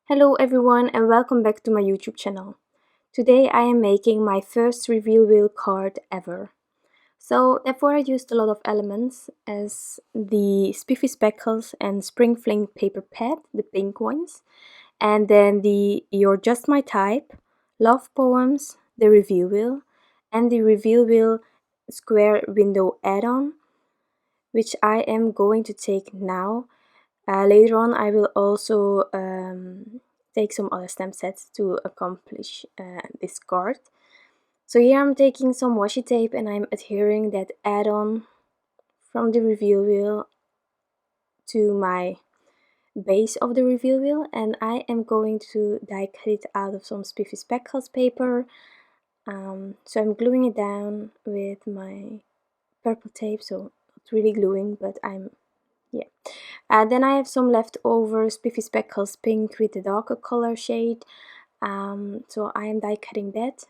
Hello everyone and welcome back to my YouTube channel. Today I am making my first reveal wheel card ever. So therefore I used a lot of elements as the Spiffy Speckles and Spring Fling paper pad, the pink ones, and then the You're Just My Type, Love Poems, the reveal wheel, and the reveal wheel square window add-on, which I am going to take now. Later on I will also take some other stamp sets to accomplish this card. So here I'm taking some washi tape and I'm adhering that add-on from the reveal wheel to my base of the reveal wheel, and I am going to die cut it out of some Spiffy Speckles paper. So I'm gluing it down with my purple tape, so not really gluing, but then I have some leftover Spiffy Speckles pink with the darker color shade, so I am die cutting that.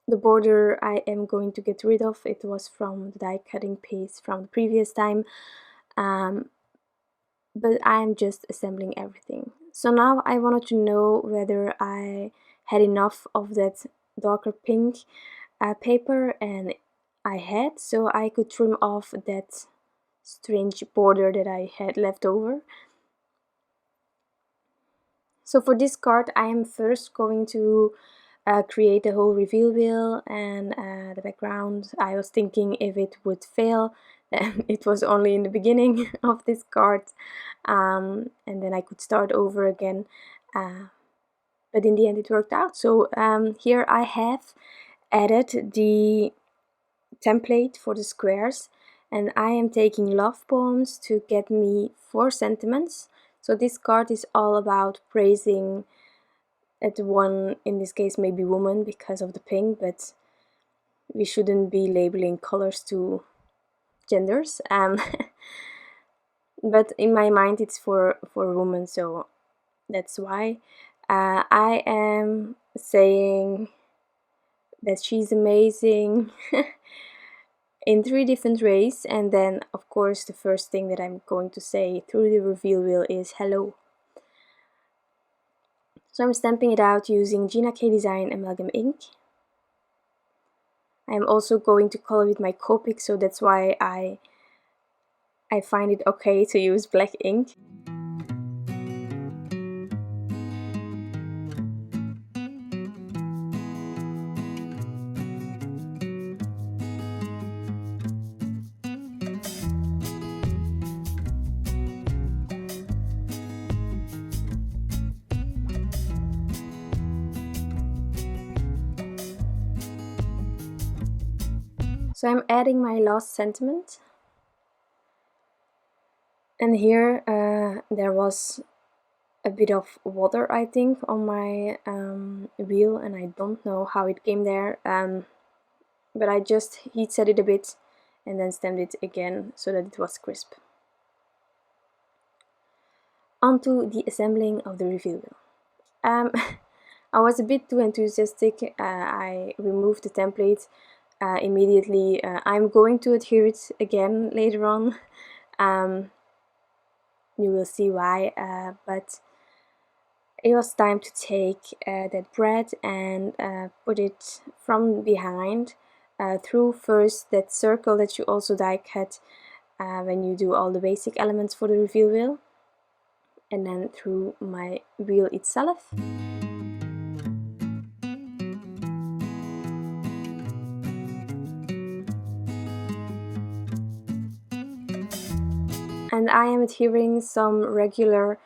The border I am going to get rid of, it was from the die cutting piece from the previous time, but I'm just assembling everything. So now I wanted to know whether I had enough of that darker pink paper, and I had, so I could trim off that strange border that I had left over. So for this card I am first going to create the whole reveal wheel and the background. I was thinking if it would fail, then it was only in the beginning of this card, and then I could start over again, but in the end it worked out. So here I have added the template for the squares, and I am taking love poems to get me 4 sentiments. So this card is all about praising at one, in this case maybe woman because of the pink, but we shouldn't be labeling colors to genders. But in my mind it's for women, so that's why I am saying that she's amazing in 3 different ways, and then of course the first thing that I'm going to say through the reveal wheel is hello. So I'm stamping it out using Gina K Design Amalgam ink. I'm also going to color with my Copic, so that's why I find it okay to use black ink. So I'm adding my last sentiment, and here there was a bit of water, I think, on my wheel, and I don't know how it came there, but I just heat set it a bit and then stamped it again so that it was crisp. Onto the assembling of the reveal wheel. I was a bit too enthusiastic. I removed the template immediately. I'm going to adhere it again later on. You will see why, but it was time to take that brad and put it from behind through first that circle that you also die cut when you do all the basic elements for the reveal wheel, and then through my wheel itself. And I am adhering some regular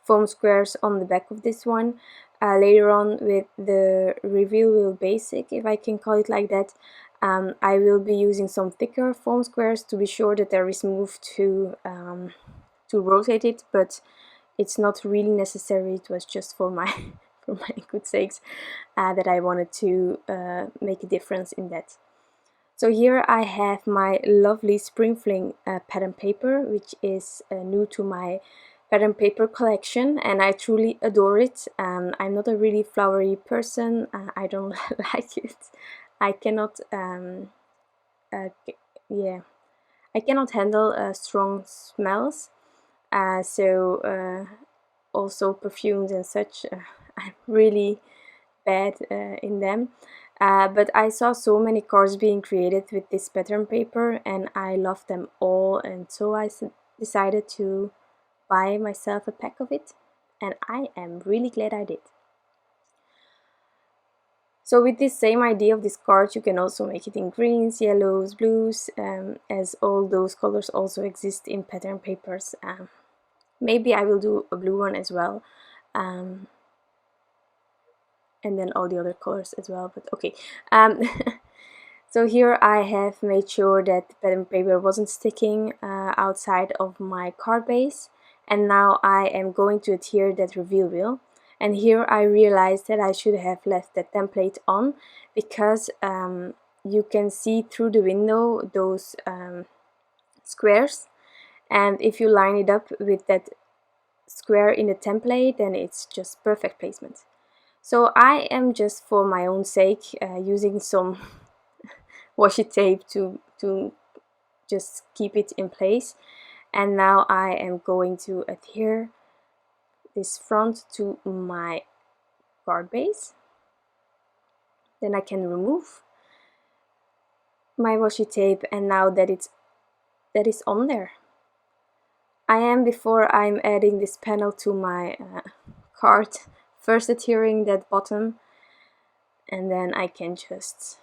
foam squares on the back of this one. Later on with the reveal wheel basic, if I can call it like that, I will be using some thicker foam squares to be sure that there is move to rotate it, but it's not really necessary. It was just for my for my good sakes that I wanted to make a difference in that. So here I have my lovely Spring Fling pattern paper, which is new to my pattern paper collection, and I truly adore it. I'm not a really flowery person. I don't like it. I cannot I cannot handle strong smells, so also perfumes and such. I'm really bad in them. But I saw so many cards being created with this pattern paper and I loved them all, and so I decided to buy myself a pack of it, and I am really glad I did. So with this same idea of this card, you can also make it in greens, yellows, blues, as all those colors also exist in pattern papers. Maybe I will do a blue one as well, and then all the other colors as well, but okay. So here I have made sure that the pattern paper wasn't sticking outside of my card base, and now I am going to adhere that reveal wheel. And here I realized that I should have left the template on, because you can see through the window those squares, and if you line it up with that square in the template, then it's just perfect placement. So I am just, for my own sake, using some washi tape to just keep it in place, and now I am going to adhere this front to my card base. Then I can remove my washi tape, and now that is on there, before I'm adding this panel to my card, first adhering that bottom, and then I can just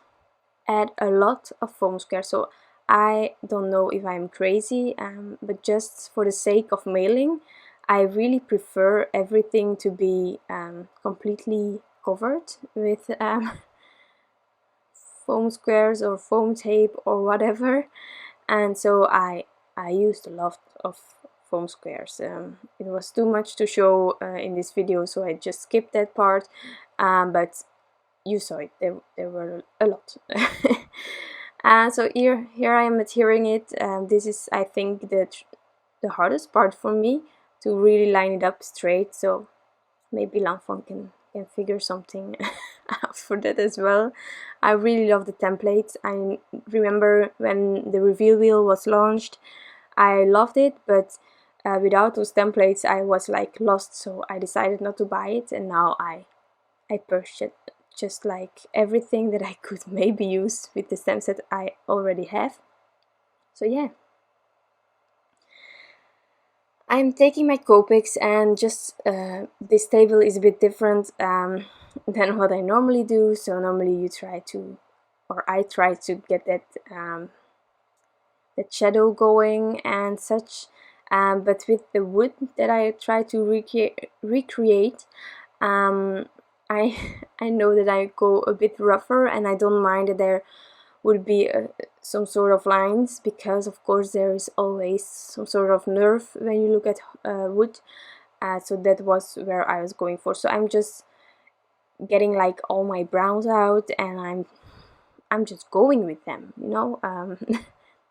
add a lot of foam squares. So I don't know if I'm crazy, but just for the sake of mailing, I really prefer everything to be completely covered with foam squares or foam tape or whatever, and so I used a lot of foam squares. It was too much to show in this video, so I just skipped that part, but you saw it, there were a lot. So here I am adhering it. This is, I think, the hardest part for me, to really line it up straight, so maybe Lanfon can figure something out for that as well. I really love the templates. I remember when the reveal wheel was launched, I loved it, but without those templates I was like lost, so I decided not to buy it, and now I purchased just like everything that I could maybe use with the stamps that I already have. So yeah, I'm taking my Copics, and just this table is a bit different than what I normally do. So normally you try to, or I try to get that that shadow going and such, but with the wood that I try to recreate, I know that I go a bit rougher, and I don't mind that there would be some sort of lines, because of course there is always some sort of nerve when you look at wood, so that was where I was going for. So I'm just getting like all my browns out, and I'm just going with them, you know.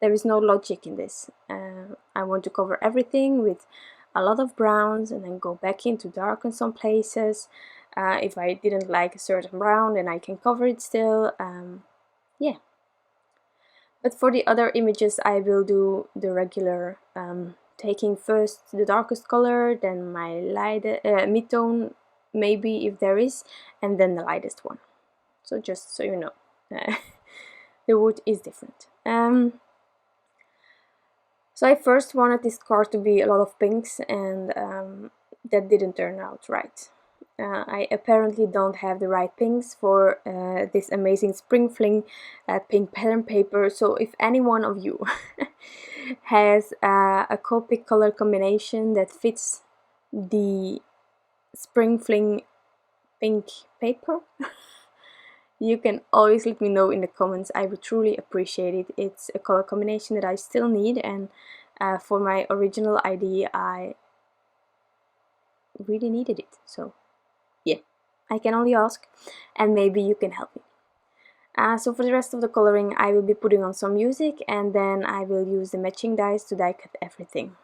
There is no logic in this. I want to cover everything with a lot of browns, and then go back into dark in some places. If I didn't like a certain brown, then I can cover it still. Yeah. But for the other images I will do the regular, taking first the darkest color, then my light mid-tone, maybe if there is, and then the lightest one. So just so you know, the wood is different. So I first wanted this card to be a lot of pinks, and that didn't turn out right. I apparently don't have the right pinks for this amazing Spring Fling pink pattern paper. So if any one of you has a Copic color combination that fits the Spring Fling pink paper, you can always let me know in the comments. I would truly appreciate it. It's a color combination that I still need, and for my original idea I really needed it. So yeah, I can only ask, and maybe you can help me. So for the rest of the coloring I will be putting on some music, and then I will use the matching dies to die cut everything.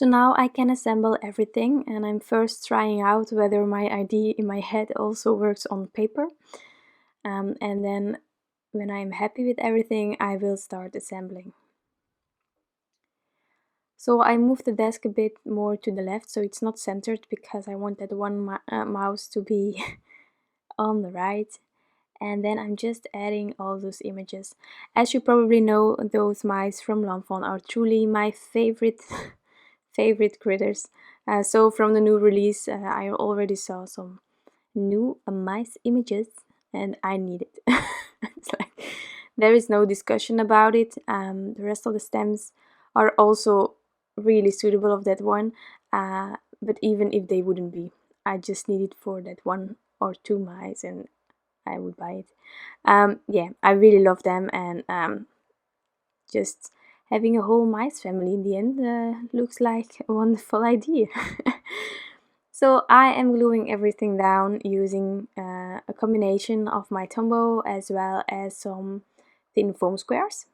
So now I can assemble everything, and I'm first trying out whether my idea in my head also works on paper. And then when I'm happy with everything, I will start assembling. So I moved the desk a bit more to the left, so it's not centered, because I want that one mouse to be on the right. And then I'm just adding all those images. As you probably know, those mice from Fawn are truly my favorite favorite critters. So from the new release, I already saw some new mice images, and I need it. It's like, there is no discussion about it. The rest of the stems are also really suitable of that one, but even if they wouldn't be, I just need it for that one or two mice and I would buy it. Yeah, I really love them, and just having a whole mice family in the end looks like a wonderful idea. So I am gluing everything down using a combination of my Tombo as well as some thin foam squares.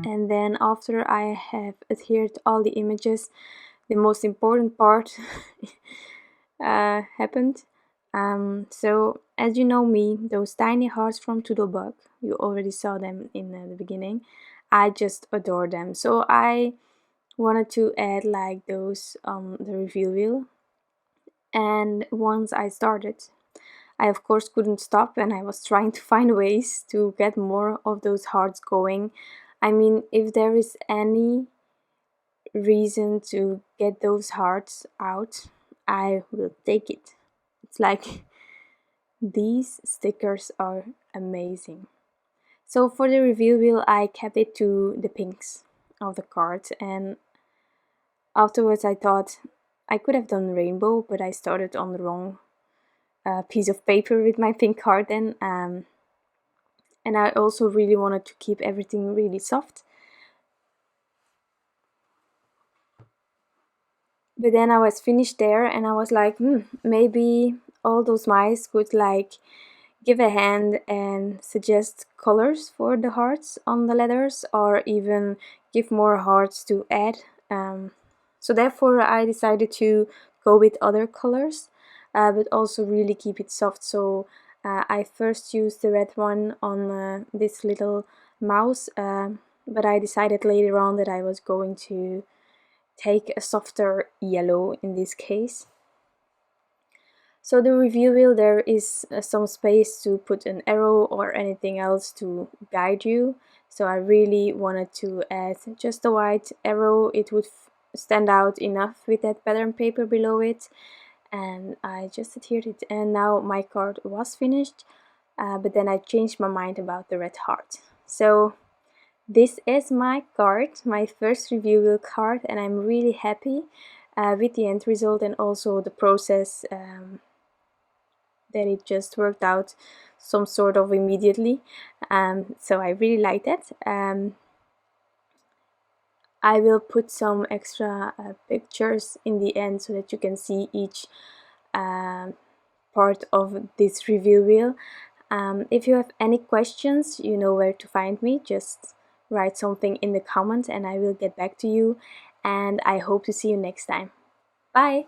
And then after I have adhered all the images, the most important part happened. So as you know me, those tiny hearts from Doodlebug, you already saw them in the beginning, I just adore them. So I wanted to add like those on the reveal wheel, and once I started, I of course couldn't stop, and I was trying to find ways to get more of those hearts going. I mean, if there is any reason to get those hearts out, I will take it. It's like, these stickers are amazing. So for the reveal wheel, I kept it to the pinks of the cards, and afterwards I thought I could have done rainbow, but I started on the wrong piece of paper with my pink card then, and I also really wanted to keep everything really soft. But then I was finished there, and I was like, maybe all those mice could like give a hand and suggest colors for the hearts on the letters, or even give more hearts to add. So therefore I decided to go with other colors, but also really keep it soft. So I first used the red one on this little mouse, but I decided later on that I was going to take a softer yellow in this case. So the review wheel, there is some space to put an arrow or anything else to guide you. So I really wanted to add just a white arrow. It would stand out enough with that pattern paper below it. And I just adhered it, and now my card was finished, but then I changed my mind about the red heart. So this is my card, my first review wheel card, and I'm really happy with the end result, and also the process, that it just worked out some sort of immediately. So I really like that. I will put some extra pictures in the end so that you can see each part of this review wheel. If you have any questions, you know where to find me. Just write something in the comments and I will get back to you, and I hope to see you next time. Bye!